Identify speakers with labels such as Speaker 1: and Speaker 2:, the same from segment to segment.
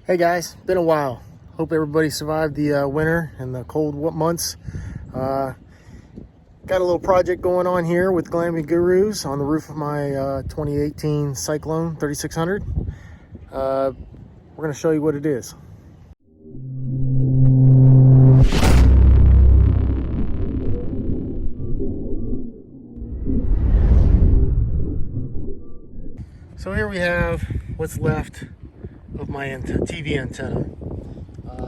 Speaker 1: Hey guys, been a while. Hope everybody survived the winter and the cold months. Got a little project going on here with Glamping Gurus on the roof of my 2018 Cyclone 3600. We're going to show you what it is. So here we have what's left of my TV antenna.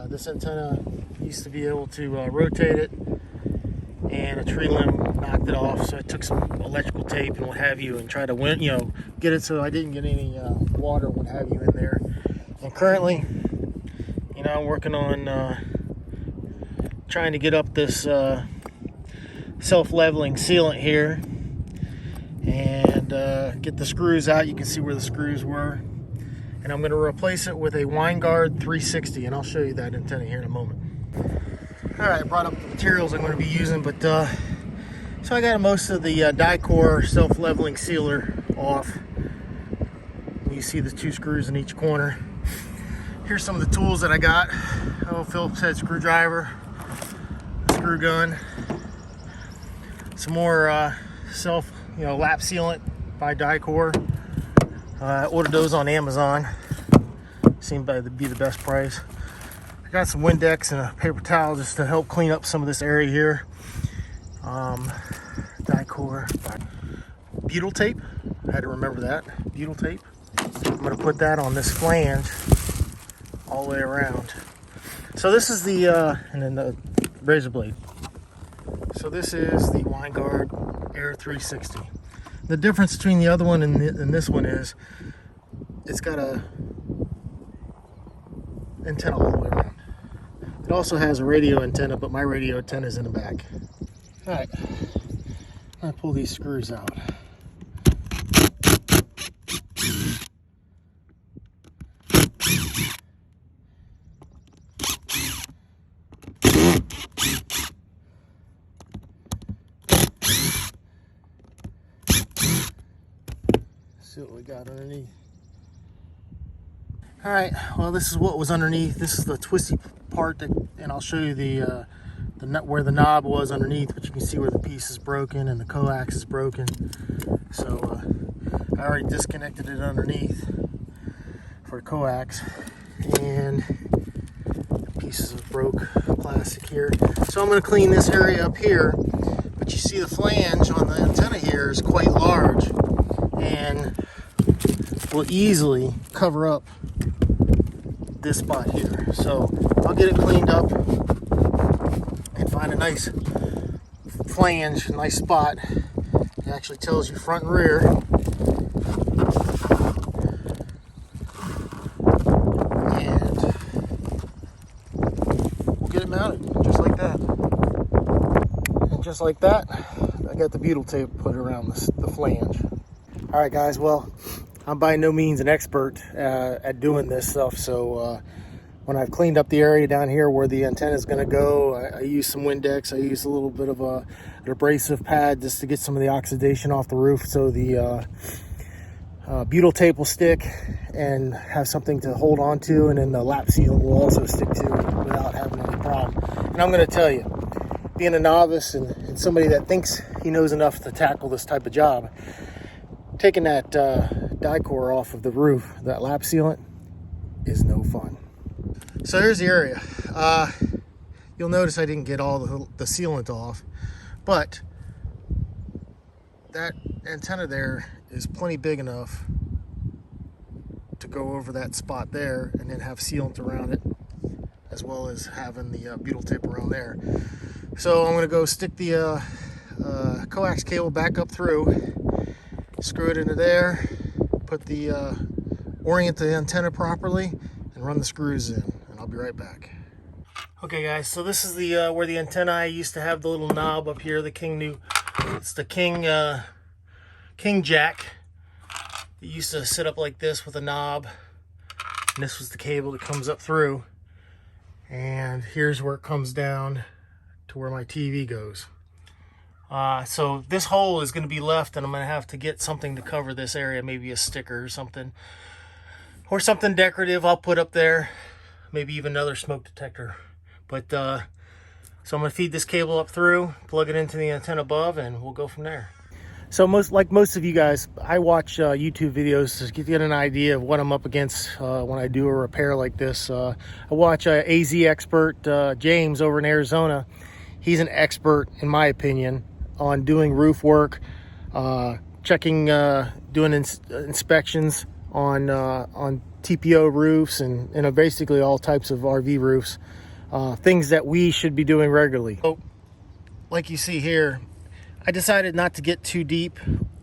Speaker 1: This antenna used to be able to rotate it, and a tree limb knocked it off. So I took some electrical tape and what have you, and tried to get it so I didn't get any water, what have you, in there. And currently, I'm working on trying to get up this self-leveling sealant here and get the screws out. You can see where the screws were. And I'm going to replace it with a WineGuard 360, and I'll show you that antenna here in a moment. Alright, I brought up the materials I'm going to be using, but so I got most of the die-core self-leveling sealer off. You see the two screws in each corner. Here's some of the tools that I got. Phillips head screwdriver, a screw gun, some more lap sealant by die-core. I ordered those on Amazon. Seemed to be the best price. I got some Windex and a paper towel just to help clean up some of this area here. Die-core. Butyl tape. I had to remember that. Butyl tape. I'm going to put that on this flange all the way around. So this is the, and then the razor blade. So this is the WineGuard Air 360. The difference between the other one and this one is it's got a antenna all the way around. It also has a radio antenna, but my radio antenna is in the back. Alright, I'm going to pull these screws out. See what we got underneath. All right, well, this is what was underneath. This is the twisty part, and I'll show you the nut where the knob was underneath, but you can see where the piece is broken and the coax is broken. So I already disconnected it underneath for the coax, and pieces of broke plastic here. So I'm going to clean this area up here, but you see the flange on the antenna here is quite large, and will easily cover up this spot here. So I'll get it cleaned up and find a nice flange, a nice spot. It actually tells you front and rear. And we'll get it mounted just like that. And just like that, I got the butyl tape put around the flange. All right, guys, well, I'm by no means an expert at doing this stuff, so when I've cleaned up the area down here where the antenna is going to go, I use some Windex. I use a little bit of an abrasive pad just to get some of the oxidation off the roof, so the butyl tape will stick and have something to hold on to, and then the lap sealant will also stick to without having any problem. And I'm going to tell you, being a novice and somebody that thinks he knows enough to tackle this type of job, taking that die-core off of the roof, that lap sealant, is no fun. So here's the area. You'll notice I didn't get all the sealant off, but that antenna there is plenty big enough to go over that spot there and then have sealant around it, as well as having the butyl tape around there. So I'm going to go stick the coax cable back up through, screw it into there, put orient the antenna properly, and run the screws in, and I'll be right back. Okay, guys, so this is the where the antenna, I used to have the little knob up here, it's the King jack. It used to sit up like this with a knob, and this was the cable that comes up through, and here's where it comes down to where my TV goes. So this hole is going to be left, and I'm going to have to get something to cover this area, maybe a sticker or something decorative I'll put up there. maybe even another smoke detector. But so I'm gonna feed this cable up through, plug it into the antenna above, and we'll go from there. So most of you guys, I watch YouTube videos to get an idea of what I'm up against when I do a repair like this. I watch AZ expert James over in Arizona. He's an expert, in my opinion, on doing roof work, checking, doing inspections on TPO roofs and basically all types of RV roofs. Things that we should be doing regularly. So, like you see here, I decided not to get too deep,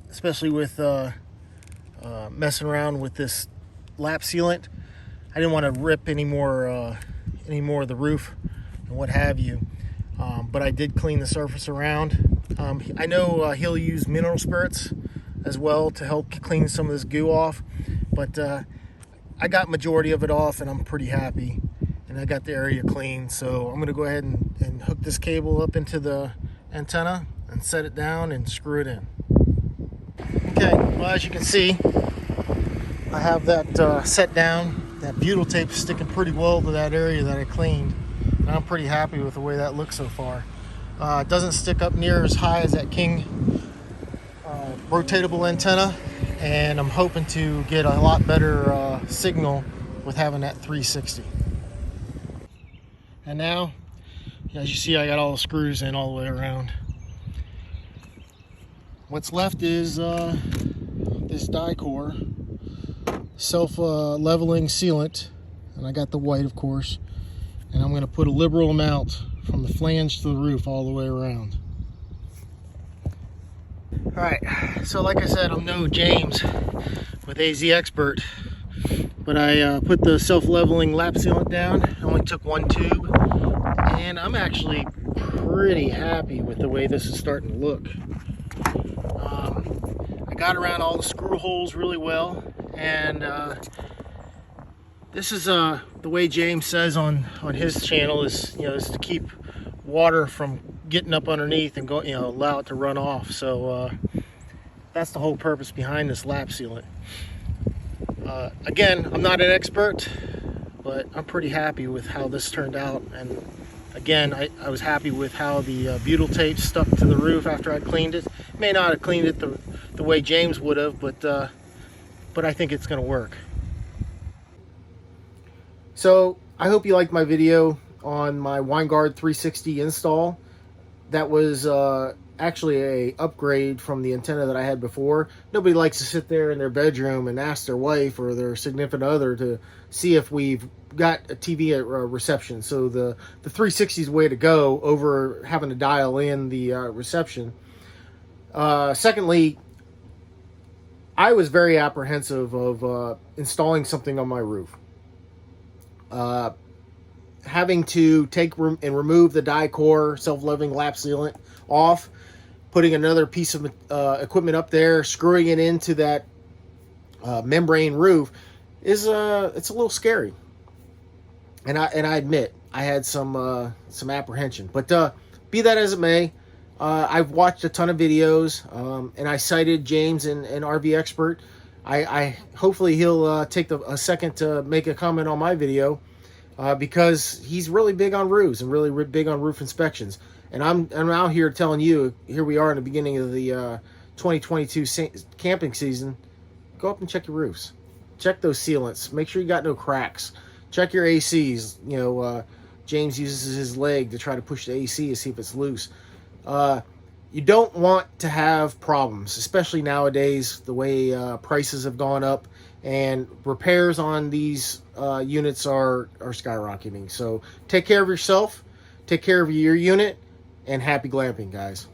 Speaker 1: especially with messing around with this lap sealant. I didn't want to rip any more of the roof and what have you. But I did clean the surface around. I know he'll use mineral spirits as well to help clean some of this goo off, but I got majority of it off and I'm pretty happy. And I got the area clean, so I'm going to go ahead and hook this cable up into the antenna and set it down and screw it in. Okay, well, as you can see, I have that set down. That butyl tape is sticking pretty well to that area that I cleaned, and I'm pretty happy with the way that looks so far. It doesn't stick up near as high as that King rotatable antenna, and I'm hoping to get a lot better signal with having that 360. And now, as you see, I got all the screws in all the way around. What's left is this die core, self-leveling sealant, and I got the white, of course. And I'm going to put a liberal amount from the flange to the roof all the way around. All right, so like I said, I'm no James with AZ Expert, but I put the self-leveling lap sealant down. I only took one tube, and I'm actually pretty happy with the way this is starting to look. I got around all the screw holes really well, and this is the way James says on his channel is to keep water from getting up underneath and go, allow it to run off. So that's the whole purpose behind this lap sealant. Again, I'm not an expert, but I'm pretty happy with how this turned out. And again, I was happy with how the butyl tape stuck to the roof after I cleaned it. May not have cleaned it the way James would have, but I think it's going to work. So I hope you liked my video on my Winegard 360 install. That was actually a upgrade from the antenna that I had before. Nobody likes to sit there in their bedroom and ask their wife or their significant other to see if we've got a TV reception. So the 360 is the way to go over having to dial in the reception. Secondly, I was very apprehensive of installing something on my roof. Having to take and remove the die core self-leveling lap sealant off, putting another piece of equipment up there, screwing it into that membrane roof is it's a little scary. And I admit I had some apprehension, but be that as it may, I've watched a ton of videos, and I cited James and RV Expert. I hopefully he'll take a second to make a comment on my video, because he's really big on roofs and really big on roof inspections. And I'm out here telling you, here we are in the beginning of the 2022 camping season. Go up and check your roofs. Check those sealants. Make sure you got no cracks. Check your ACs. James uses his leg to try to push the AC to see if it's loose. You don't want to have problems, especially nowadays, the way prices have gone up and repairs on these units are skyrocketing. So take care of yourself, take care of your unit, and happy glamping, guys.